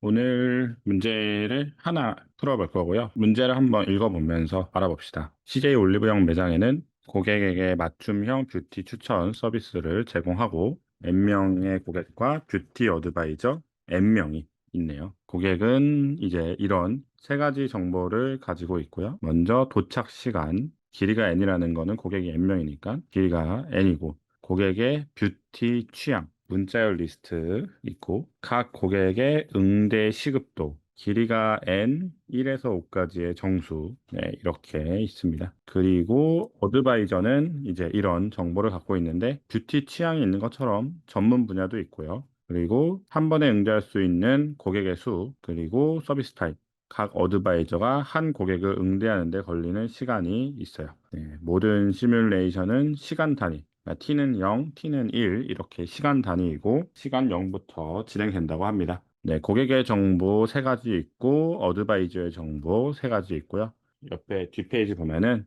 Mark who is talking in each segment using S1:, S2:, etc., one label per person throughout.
S1: 오늘 문제를 하나 풀어볼 거고요. 문제를 한번 읽어보면서 알아봅시다. CJ 올리브영 매장에는 고객에게 맞춤형 뷰티 추천 서비스를 제공하고 N명의 고객과 뷰티 어드바이저 N명이 있네요. 고객은 이제 이런 세 가지 정보를 가지고 있고요. 먼저 도착 시간, 길이가 N이라는 거는 고객이 N명이니까 길이가 N이고, 고객의 뷰티 취향, 문자열 리스트 있고, 각 고객의 응대 시급도, 길이가 N 1에서 5까지의 정수, 네, 이렇게 있습니다. 그리고 어드바이저는 이제 이런 정보를 갖고 있는데, 뷰티 취향이 있는 것처럼 전문 분야도 있고요. 그리고 한 번에 응대할 수 있는 고객의 수, 그리고 서비스 타입. 각 어드바이저가 한 고객을 응대하는 데 걸리는 시간이 있어요. 네, 모든 시뮬레이션은 시간 단위, 그러니까 T는 0, T는 1 이렇게 시간 단위이고 시간 0부터 진행된다고 합니다. 네, 고객의 정보 세 가지 있고 어드바이저의 정보 세 가지 있고요. 옆에 뒷페이지 보면은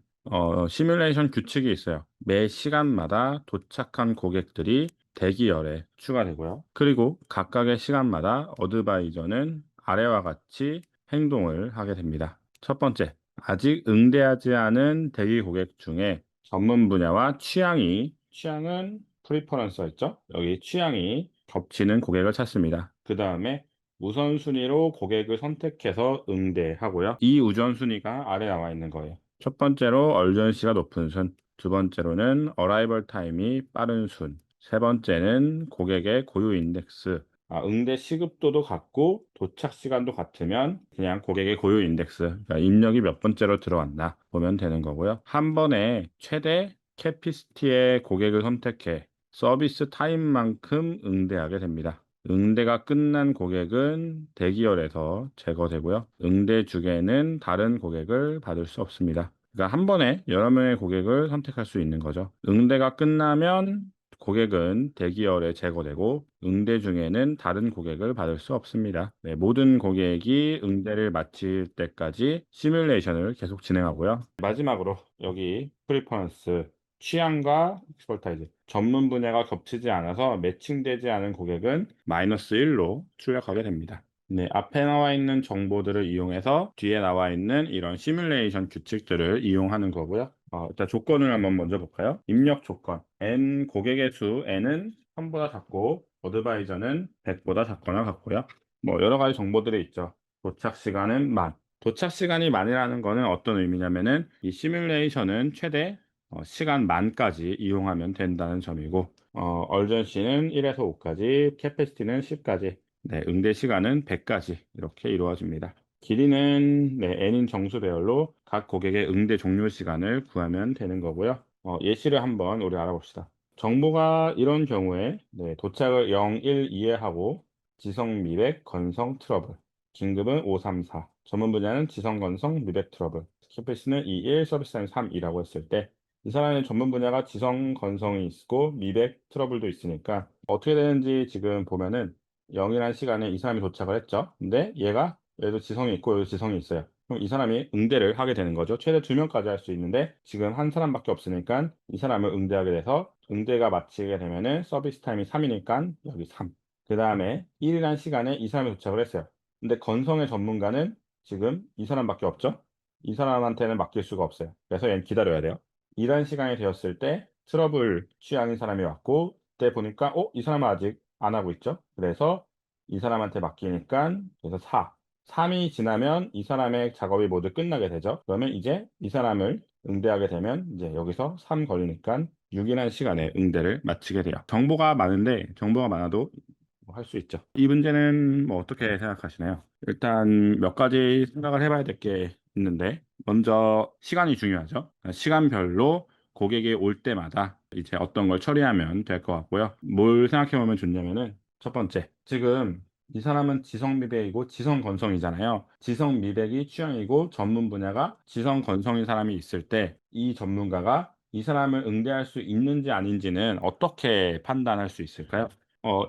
S1: 시뮬레이션 규칙이 있어요. 매 시간마다 도착한 고객들이 대기열에 추가되고요. 그리고 각각의 시간마다 어드바이저는 아래와 같이 행동을 하게 됩니다. 첫 번째, 아직 응대하지 않은 대기 고객 중에 전문 분야와 취향은 프리퍼런스였죠? 여기 취향이 겹치는 고객을 찾습니다. 그 다음에 우선순위로 고객을 선택해서 응대하고요. 이 우선순위가 아래 나와 있는 거예요. 첫 번째로 얼전시가 높은 순, 두 번째로는 어라이벌 타임이 빠른 순, 세 번째는 고객의 고유 인덱스, 응대 시급도도 같고 도착 시간도 같으면 그냥 고객의 고유 인덱스, 그러니까 입력이 몇 번째로 들어왔나 보면 되는 거고요. 한 번에 최대 캐피시티의 고객을 선택해 서비스 타임만큼 응대하게 됩니다. 응대가 끝난 고객은 대기열에서 제거되고요. 응대 중에는 다른 고객을 받을 수 없습니다. 그러니까 한 번에 여러 명의 고객을 선택할 수 있는 거죠. 응대가 끝나면 고객은 대기열에 제거되고 응대 중에는 다른 고객을 받을 수 없습니다. 네, 모든 고객이 응대를 마칠 때까지 시뮬레이션을 계속 진행하고요. 마지막으로 여기 프리퍼런스 취향과 익스퍼타이즈 전문 분야가 겹치지 않아서 매칭되지 않은 고객은 마이너스 1로 출력하게 됩니다. 네, 앞에 나와 있는 정보들을 이용해서 뒤에 나와 있는 이런 시뮬레이션 규칙들을 이용하는 거고요. 일단 조건을 한번 먼저 볼까요? 입력 조건. N 고객의 수 N은 1000보다 작고 어드바이저는 100보다 작거나 같고요. 뭐 여러 가지 정보들이 있죠. 도착 시간은 만. 도착 시간이 만이라는 거는 어떤 의미냐면은 이 시뮬레이션은 최대 시간 만까지 이용하면 된다는 점이고 얼전시는 1에서 5까지, 캐패시티는 10까지, 네, 응대 시간은 100까지 이렇게 이루어집니다. 길이는 네, n인 정수 배열로 각 고객의 응대 종료 시간을 구하면 되는 거고요. 예시를 한번 우리 알아봅시다. 정보가 이런 경우에 네, 도착을 0, 1, 2에 하고 지성 미백, 건성 트러블, 긴급은 5, 3, 4, 전문 분야는 지성 건성 미백 트러블, 캐패시티는 2, 1, 서비스 타임 3이라고 했을 때 이 사람의 전문 분야가 지성 건성이 있고 미백 트러블도 있으니까 어떻게 되는지 지금 보면은 0이라는 시간에 이 사람이 도착을 했죠. 근데 얘도 지성이 있고 얘도 지성이 있어요. 그럼 이 사람이 응대를 하게 되는 거죠. 최대 2명까지 할 수 있는데 지금 한 사람밖에 없으니까 이 사람을 응대하게 돼서 응대가 마치게 되면은 서비스 타임이 3이니까 여기 3. 그 다음에 1이라는 시간에 이 사람이 도착을 했어요. 근데 건성의 전문가는 지금 이 사람밖에 없죠. 이 사람한테는 맡길 수가 없어요. 그래서 얘는 기다려야 돼요. 이런 시간이 되었을 때 트러블 취향인 사람이 왔고 그때 보니까 이 사람은 아직 안 하고 있죠. 그래서 이 사람한테 맡기니까 그래서 4. 3이 지나면 이 사람의 작업이 모두 끝나게 되죠. 그러면 이제 이 사람을 응대하게 되면 이제 여기서 3 걸리니까 6이라는 시간에 응대를 마치게 돼요. 정보가 많은데 정보가 많아도 할 수 있죠. 이 문제는 뭐 어떻게 생각하시나요? 일단 몇 가지 생각을 해봐야 될 게 있는데 먼저 시간이 중요하죠. 시간별로 고객이 올 때마다 이제 어떤 걸 처리하면 될 것 같고요. 뭘 생각해 보면 좋냐면은 첫 번째, 지금 이 사람은 지성미백이고 지성건성이잖아요. 지성미백이 취향이고 전문 분야가 지성건성인 사람이 있을 때 이 전문가가 이 사람을 응대할 수 있는지 아닌지는 어떻게 판단할 수 있을까요?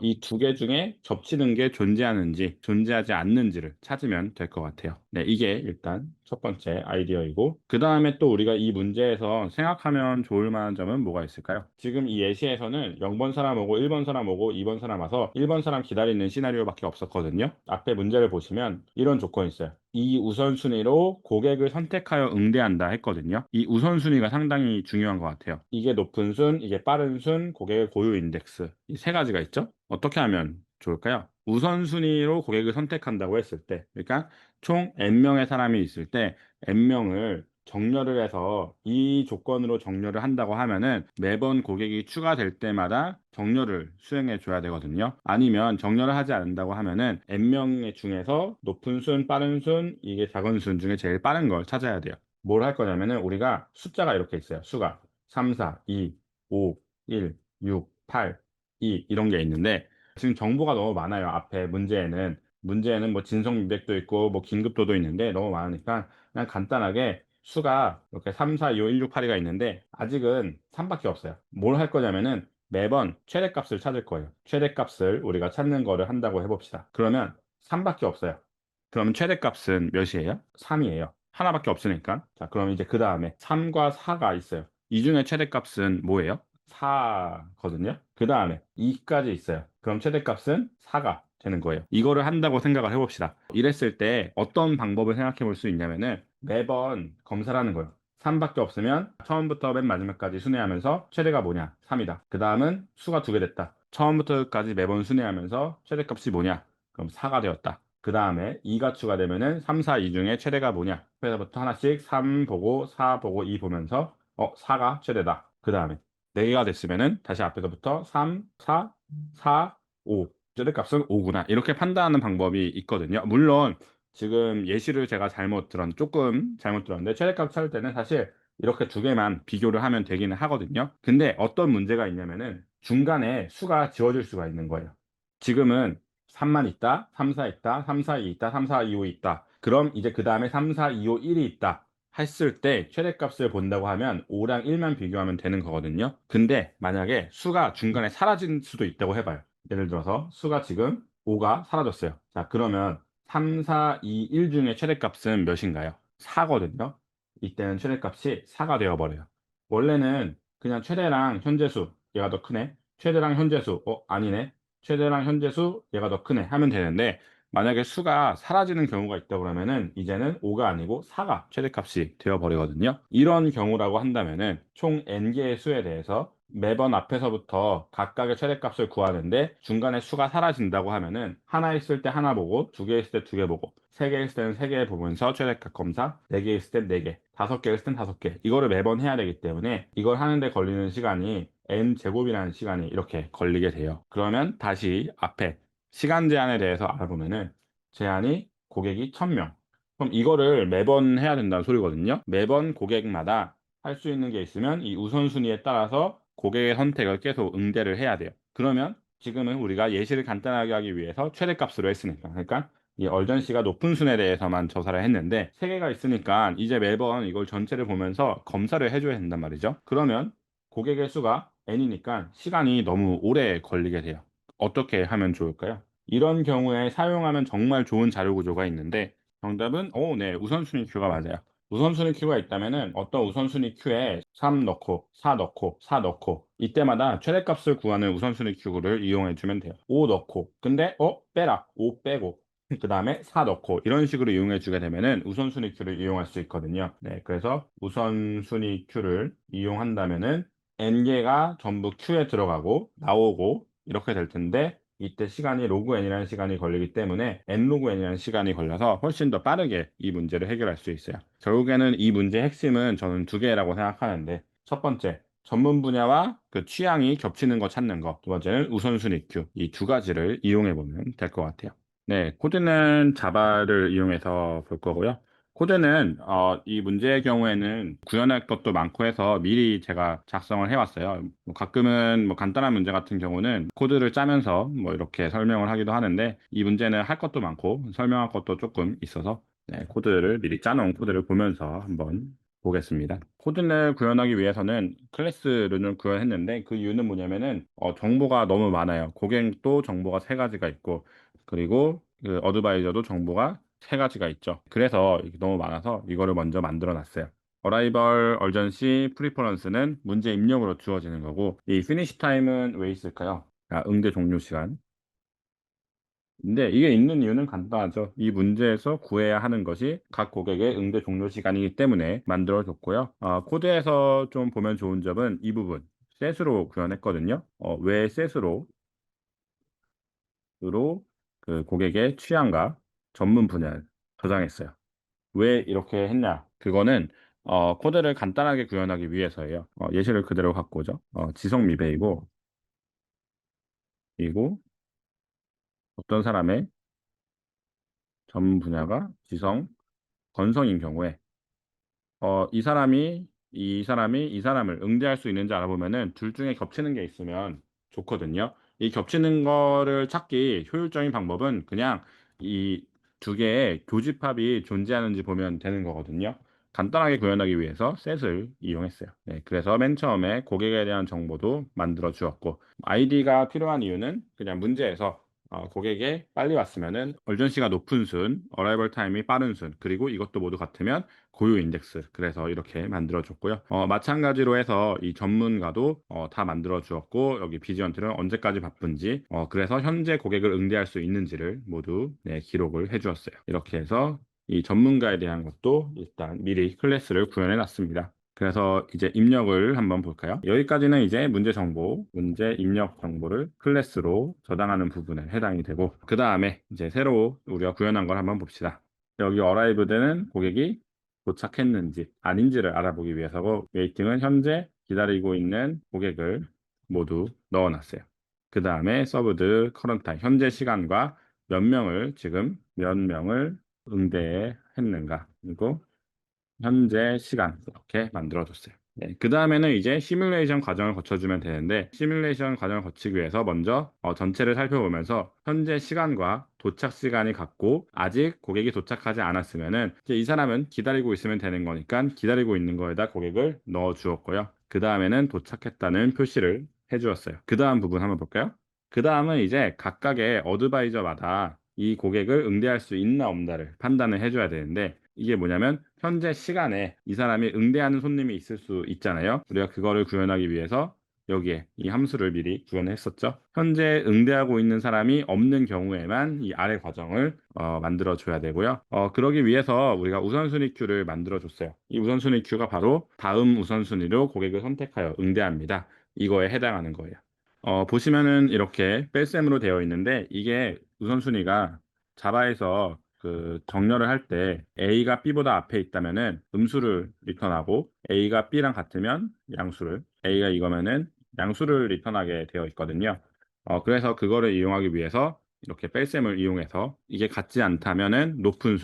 S1: 이 두 개 중에 겹치는 게 존재하는지 존재하지 않는지를 찾으면 될 것 같아요. 네, 이게 일단 첫 번째 아이디어이고, 그 다음에 또 우리가 이 문제에서 생각하면 좋을 만한 점은 뭐가 있을까요? 지금 이 예시에서는 0번 사람 오고 1번 사람 오고 2번 사람 와서 1번 사람 기다리는 시나리오밖에 없었거든요. 앞에 문제를 보시면 이런 조건이 있어요. 이 우선순위로 고객을 선택하여 응대한다 했거든요. 이 우선순위가 상당히 중요한 것 같아요. 이게 높은 순, 이게 빠른 순, 고객의 고유 인덱스. 이 세 가지가 있죠. 어떻게 하면 좋을까요? 우선순위로 고객을 선택한다고 했을 때, 그러니까 총 N명의 사람이 있을 때 N명을 정렬을 해서 이 조건으로 정렬을 한다고 하면은 매번 고객이 추가될 때마다 정렬을 수행해 줘야 되거든요. 아니면 정렬을 하지 않는다고 하면은 N명의 중에서 높은 순, 빠른 순, 이게 작은 순 중에 제일 빠른 걸 찾아야 돼요. 뭘 할 거냐면은 우리가 숫자가 이렇게 있어요. 수가 3, 4, 2, 5, 1, 6, 8, 2 이런 게 있는데, 지금 정보가 너무 많아요. 앞에 문제에는 뭐 진성미백도 있고 뭐 긴급도도 있는데 너무 많으니까 그냥 간단하게 수가 이렇게 3, 4, 2, 5, 1, 6, 8이가 있는데 아직은 3밖에 없어요. 뭘 할 거냐면은 매번 최대값을 찾을 거예요. 최대값을 우리가 찾는 거를 한다고 해봅시다. 그러면 3밖에 없어요. 그러면 최대값은 몇이에요? 3이에요. 하나밖에 없으니까. 자, 그럼 이제 그 다음에 3과 4가 있어요. 이 중에 최대값은 뭐예요? 4거든요. 그 다음에 2까지 있어요. 그럼 최대값은 4가 되는 거예요. 이거를 한다고 생각을 해봅시다. 이랬을 때 어떤 방법을 생각해 볼 수 있냐면은 매번 검사를 하는 거예요. 3밖에 없으면 처음부터 맨 마지막까지 순회하면서 최대가 뭐냐? 3이다. 그 다음은 수가 두 개 됐다. 처음부터 끝까지 매번 순회하면서 최대값이 뭐냐? 그럼 4가 되었다. 그 다음에 2가 추가되면은 3, 4, 2 중에 최대가 뭐냐? 그래서부터 하나씩 3 보고 4 보고 2 보면서 4가 최대다. 그 다음에 4개가 됐으면은 다시 앞에서부터 3, 4, 4, 5. 최대값은 5구나. 이렇게 판단하는 방법이 있거든요. 물론 지금 예시를 제가 조금 잘못 들었는데 최대값 찾을 때는 사실 이렇게 두 개만 비교를 하면 되기는 하거든요. 근데 어떤 문제가 있냐면은 중간에 수가 지워질 수가 있는 거예요. 지금은 3만 있다, 3, 4 있다, 3, 4, 2 있다, 3, 4, 2, 5 있다. 그럼 이제 그 다음에 3, 4, 2, 5, 1이 있다 했을 때 최대값을 본다고 하면 5랑 1만 비교하면 되는 거거든요. 근데 만약에 수가 중간에 사라진 수도 있다고 해봐요. 예를 들어서 수가 지금 5가 사라졌어요. 자, 그러면 3, 4, 2, 1 중에 최대값은 몇인가요? 4거든요. 이때는 최대값이 4가 되어버려요. 원래는 그냥 최대랑 현재수 얘가 더 크네. 최대랑 현재수 아니네. 최대랑 현재수 얘가 더 크네 하면 되는데, 만약에 수가 사라지는 경우가 있다 그러면은 이제는 5가 아니고 4가 최대값이 되어 버리거든요. 이런 경우라고 한다면은 총 n개의 수에 대해서 매번 앞에서부터 각각의 최대값을 구하는데 중간에 수가 사라진다고 하면은 하나 있을 때 하나 보고, 두 개 있을 때 두 개 보고, 세 개 있을 때는 세 개 보면서 최대값 검사, 네 개 있을 땐 네 개, 다섯 개 있을 땐 다섯 개, 이거를 매번 해야 되기 때문에 이걸 하는데 걸리는 시간이 n 제곱이라는 시간이 이렇게 걸리게 돼요. 그러면 다시 앞에 시간 제한에 대해서 알아보면은 제한이 고객이 1000명. 그럼 이거를 매번 해야 된다는 소리거든요. 매번 고객마다 할 수 있는 게 있으면 이 우선순위에 따라서 고객의 선택을 계속 응대를 해야 돼요. 그러면 지금은 우리가 예시를 간단하게 하기 위해서 최대값으로 했으니까. 그러니까 이 얼전시가 높은 순에 대해서만 조사를 했는데 세 개가 있으니까 이제 매번 이걸 전체를 보면서 검사를 해줘야 된단 말이죠. 그러면 고객의 수가 n이니까 시간이 너무 오래 걸리게 돼요. 어떻게 하면 좋을까요? 이런 경우에 사용하면 정말 좋은 자료 구조가 있는데, 정답은 네, 우선순위 큐가 맞아요. 우선순위 큐가 있다면은 어떤 우선순위 큐에 3 넣고 4 넣고 4 넣고 이때마다 최대값을 구하는 우선순위 큐를 이용해 주면 돼요. 5 넣고 근데 빼라 5 빼고 그 다음에 4 넣고 이런 식으로 이용해 주게 되면은 우선순위 큐를 이용할 수 있거든요. 네, 그래서 우선순위 큐를 이용한다면은 n개가 전부 큐에 들어가고 나오고 이렇게 될 텐데, 이때 시간이 로그 n이라는 시간이 걸리기 때문에 n 로그 n이라는 시간이 걸려서 훨씬 더 빠르게 이 문제를 해결할 수 있어요. 결국에는 이 문제의 핵심은 저는 두 개라고 생각하는데, 첫 번째 전문 분야와 그 취향이 겹치는 거 찾는 거, 두 번째는 우선순위 큐, 이 두 가지를 이용해 보면 될 것 같아요. 네, 코드는 자바를 이용해서 볼 거고요. 코드는 이 문제의 경우에는 구현할 것도 많고 해서 미리 제가 작성을 해왔어요. 뭐 가끔은 뭐 간단한 문제 같은 경우는 코드를 짜면서 뭐 이렇게 설명을 하기도 하는데, 이 문제는 할 것도 많고 설명할 것도 조금 있어서 네, 코드를 미리 짜놓은 코드를 보면서 한번 보겠습니다. 코드를 구현하기 위해서는 클래스를 구현했는데 그 이유는 뭐냐면은 정보가 너무 많아요. 고객도 정보가 세 가지가 있고 그리고 그 어드바이저도 정보가 세 가지가 있죠. 그래서 이게 너무 많아서 이거를 먼저 만들어 놨어요. 어라이벌, 얼전시, 프리퍼런스는 문제 입력으로 주어지는 거고 이 피니시 타임은 왜 있을까요? 응대 종료 시간. 근데 이게 있는 이유는 간단하죠. 이 문제에서 구해야 하는 것이 각 고객의 응대 종료 시간이기 때문에 만들어졌고요. 코드에서 좀 보면 좋은 점은 이 부분, 셋으로 구현했거든요. 왜 셋으로 그 고객의 취향과 전문 분야를 저장했어요. 왜 이렇게 했냐? 그거는 코드를 간단하게 구현하기 위해서예요. 예시를 그대로 갖고 오죠. 지성 미배이고, 그리고 어떤 사람의 전문 분야가 지성 건성인 경우에 이 사람을 응대할 수 있는지 알아보면은 둘 중에 겹치는 게 있으면 좋거든요. 이 겹치는 거를 찾기 효율적인 방법은 그냥 이 두 개의 교집합이 존재하는지 보면 되는 거거든요. 간단하게 구현하기 위해서 셋을 이용했어요. 네, 그래서 맨 처음에 고객에 대한 정보도 만들어 주었고 아이디가 필요한 이유는 그냥 문제에서 고객에 빨리 왔으면은 얼전시가 높은 순, 어라이벌 타임이 빠른 순, 그리고 이것도 모두 같으면 고유 인덱스. 그래서 이렇게 만들어 줬고요. 마찬가지로 해서 이 전문가도 다 만들어 주었고 여기 비지언트는 언제까지 바쁜지 그래서 현재 고객을 응대할 수 있는지를 모두 네, 기록을 해 주었어요. 이렇게 해서 이 전문가에 대한 것도 일단 미리 클래스를 구현해 놨습니다. 그래서 이제 입력을 한번 볼까요? 여기까지는 이제 문제 정보, 문제 입력 정보를 클래스로 저장하는 부분에 해당이 되고 그 다음에 이제 새로 우리가 구현한 걸 한번 봅시다. 여기 어라이브드는 고객이 도착했는지 아닌지를 알아보기 위해서고 웨이팅은 현재 기다리고 있는 고객을 모두 넣어놨어요. 그 다음에 서브드 커런트 타임 현재 시간과 몇 명을 응대했는가 그리고 현재 시간 이렇게 만들어줬어요. 네, 그 다음에는 이제 시뮬레이션 과정을 거쳐주면 되는데 시뮬레이션 과정을 거치기 위해서 먼저 전체를 살펴보면서 현재 시간과 도착 시간이 같고 아직 고객이 도착하지 않았으면은 이제 이 사람은 기다리고 있으면 되는 거니까 기다리고 있는 거에다 고객을 넣어 주었고요. 그 다음에는 도착했다는 표시를 해 주었어요. 그 다음 부분 한번 볼까요? 그 다음은 이제 각각의 어드바이저마다 이 고객을 응대할 수 있나 없나를 판단을 해줘야 되는데 이게 뭐냐면 현재 시간에 이 사람이 응대하는 손님이 있을 수 있잖아요. 우리가 그거를 구현하기 위해서 여기에 이 함수를 미리 구현했었죠. 현재 응대하고 있는 사람이 없는 경우에만 이 아래 과정을 만들어 줘야 되고요. 그러기 위해서 우리가 우선순위 큐를 만들어 줬어요. 이 우선순위 큐가 바로 다음 우선순위로 고객을 선택하여 응대합니다. 이거에 해당하는 거예요. 보시면은 이렇게 뺄셈으로 되어 있는데 이게 우선순위가 자바에서 그 정렬을 할 때 A가 B보다 앞에 있다면은 음수를 리턴하고 A가 B랑 같으면 양수를 A가 이거면은 양수를 리턴하게 되어 있거든요. 그래서 그거를 이용하기 위해서 이렇게 뺄셈을 이용해서 이게 같지 않다면은 높은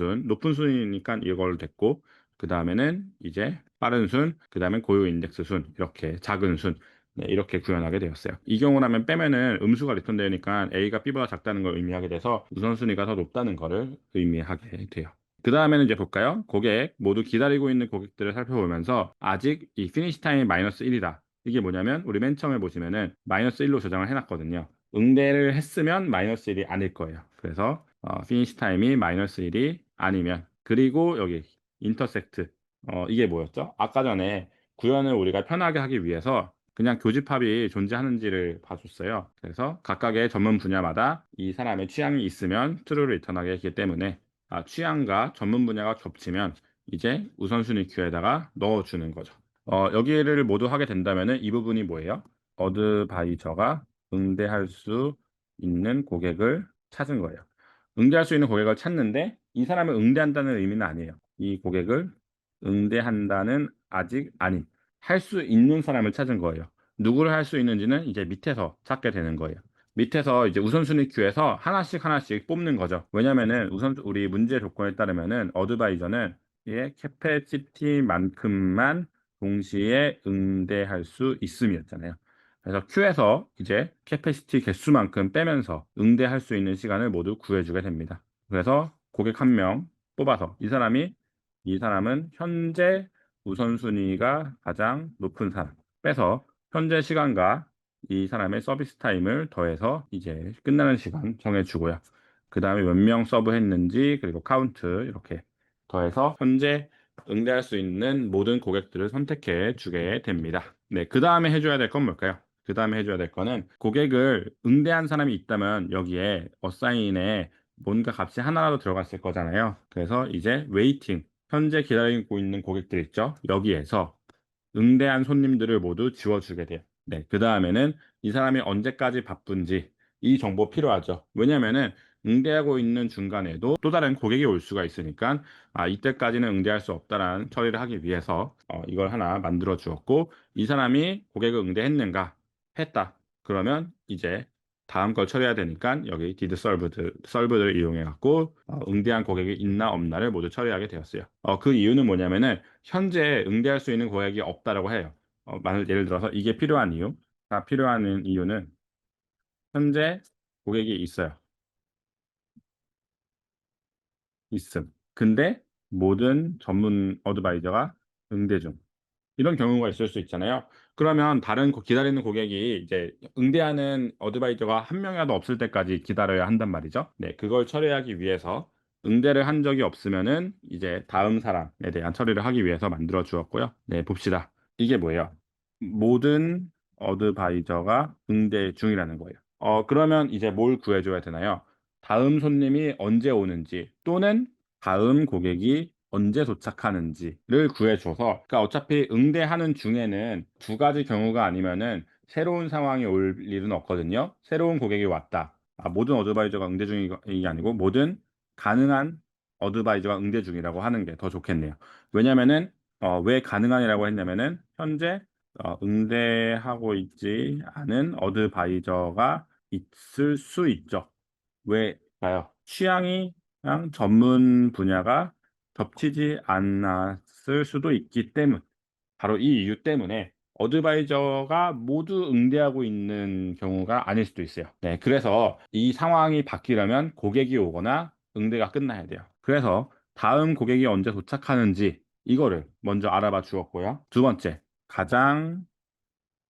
S1: 순이니까 이걸 됐고 그 다음에는 이제 빠른 순, 그 다음에 고유 인덱스 순 이렇게 작은 순 네, 이렇게 구현하게 되었어요. 이 경우라면 빼면은 음수가 리턴되니까 A가 B보다 작다는 걸 의미하게 돼서 우선순위가 더 높다는 것을 의미하게 돼요. 그 다음에는 이제 볼까요? 고객, 모두 기다리고 있는 고객들을 살펴보면서 아직 이 피니시 타임이 마이너스 1이다. 이게 뭐냐면 우리 맨 처음에 보시면은 마이너스 1로 저장을 해놨거든요. 응대를 했으면 마이너스 1이 아닐 거예요. 그래서 피니시 타임이 마이너스 1이 아니면 그리고 여기 인터섹트 이게 뭐였죠? 아까 전에 구현을 우리가 편하게 하기 위해서 그냥 교집합이 존재하는지를 봐줬어요. 그래서 각각의 전문 분야마다 이 사람의 취향이 있으면 true를 리턴하게 했기 때문에 취향과 전문 분야가 겹치면 이제 우선순위 큐에다가 넣어주는 거죠. 여기를 모두 하게 된다면은 이 부분이 뭐예요? 어드바이저가 응대할 수 있는 고객을 찾은 거예요. 응대할 수 있는 고객을 찾는데 이 사람을 응대한다는 의미는 아니에요. 이 고객을 응대한다는 아직 아닌 할 수 있는 사람을 찾은 거예요. 누구를 할 수 있는지는 이제 밑에서 찾게 되는 거예요. 밑에서 이제 우선순위 큐에서 하나씩 하나씩 뽑는 거죠. 왜냐면은 우리 문제 조건에 따르면은 어드바이저는 의 캐패시티만큼만 동시에 응대할 수 있음이었잖아요. 그래서 큐에서 이제 캐패시티 개수만큼 빼면서 응대할 수 있는 시간을 모두 구해주게 됩니다. 그래서 고객 한 명 뽑아서 이 사람은 현재 우선순위가 가장 높은 사람 빼서 현재 시간과 이 사람의 서비스 타임을 더해서 이제 끝나는 시간 정해주고요. 그 다음에 몇 명 서브했는지 그리고 카운트 이렇게 더해서 현재 응대할 수 있는 모든 고객들을 선택해 주게 됩니다. 네, 그 다음에 해줘야 될 건 뭘까요? 그 다음에 해줘야 될 거는 고객을 응대한 사람이 있다면 여기에 어사인에 뭔가 값이 하나라도 들어갔을 거잖아요. 그래서 이제 웨이팅, 현재 기다리고 있는 고객들 있죠? 여기에서 응대한 손님들을 모두 지워주게 돼요. 네, 그 다음에는 이 사람이 언제까지 바쁜지 이 정보 필요하죠. 왜냐면은 응대하고 있는 중간에도 또 다른 고객이 올 수가 있으니까 이때까지는 응대할 수 없다라는 처리를 하기 위해서 이걸 하나 만들어 주었고 이 사람이 고객을 응대했는가 했다. 그러면 이제 다음 걸 처리해야 되니까 여기 did served를 이용해 갖고 응대한 고객이 있나 없나를 모두 처리하게 되었어요. 그 이유는 뭐냐면은 현재 응대할 수 있는 고객이 없다라고 해요. 예를 들어서 이게 필요한 필요한 이유는 현재 고객이 있어요. 있음. 근데 모든 전문 어드바이저가 응대 중. 이런 경우가 있을 수 있잖아요. 그러면 다른 기다리는 고객이 이제 응대하는 어드바이저가 한 명이라도 없을 때까지 기다려야 한단 말이죠. 네, 그걸 처리하기 위해서 응대를 한 적이 없으면은 이제 다음 사람에 대한 처리를 하기 위해서 만들어 주었고요. 네, 봅시다. 이게 뭐예요? 모든 어드바이저가 응대 중이라는 거예요. 그러면 이제 뭘 구해줘야 되나요? 다음 손님이 언제 오는지 또는 다음 고객이 언제 도착하는지를 구해줘서 그러니까 어차피 응대하는 중에는 두 가지 경우가 아니면은 새로운 상황이 올 일은 없거든요. 새로운 고객이 왔다. 모든 어드바이저가 응대 중이 아니고 모든 가능한 어드바이저가 응대 중이라고 하는 게 더 좋겠네요. 왜냐면은 왜 가능한이라고 했냐면은 현재 응대하고 있지 않은 어드바이저가 있을 수 있죠. 왜일까요? 취향이랑 전문 분야가 겹치지 않았을 수도 있기 때문. 바로 이 이유 때문에 어드바이저가 모두 응대하고 있는 경우가 아닐 수도 있어요. 네, 그래서 이 상황이 바뀌려면 고객이 오거나 응대가 끝나야 돼요. 그래서 다음 고객이 언제 도착하는지 이거를 먼저 알아봐 주었고요. 두 번째, 가장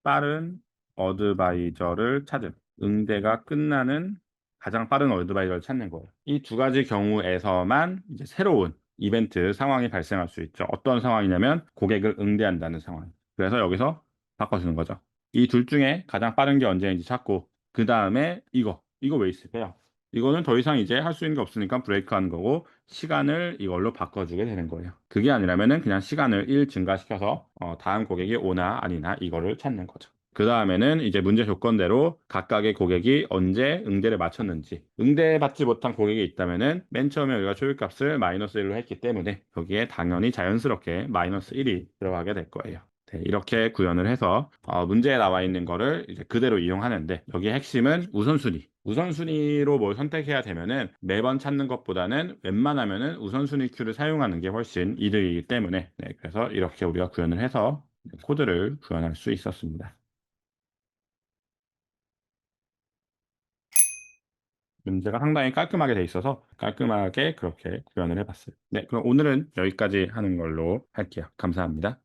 S1: 빠른 어드바이저를 찾음. 응대가 끝나는 가장 빠른 어드바이저를 찾는 거예요. 이 두 가지 경우에서만 이제 새로운 이벤트 상황이 발생할 수 있죠. 어떤 상황이냐면 고객을 응대한다는 상황. 그래서 여기서 바꿔주는 거죠. 이 둘 중에 가장 빠른 게 언제인지 찾고 그 다음에 이거 왜 있을까요? 이거는 더 이상 이제 할 수 있는 게 없으니까 브레이크하는 거고 시간을 이걸로 바꿔주게 되는 거예요. 그게 아니라면은 그냥 시간을 1 증가시켜서 다음 고객이 오나 아니나 이거를 찾는 거죠. 그 다음에는 이제 문제 조건대로 각각의 고객이 언제 응대를 마쳤는지 응대받지 못한 고객이 있다면은 맨 처음에 우리가 초율값을 마이너스 1로 했기 때문에 여기에 당연히 자연스럽게 마이너스 1이 들어가게 될 거예요. 네, 이렇게 구현을 해서 문제에 나와 있는 거를 이제 그대로 이용하는데 여기에 핵심은 우선순위. 우선순위로 뭘 선택해야 되면은 매번 찾는 것보다는 웬만하면은 우선순위 큐를 사용하는 게 훨씬 이득이기 때문에 네, 그래서 이렇게 우리가 구현을 해서 코드를 구현할 수 있었습니다. 문제가 상당히 깔끔하게 돼 있어서 깔끔하게 그렇게 구현을 해봤어요. 네, 그럼 오늘은 여기까지 하는 걸로 할게요. 감사합니다.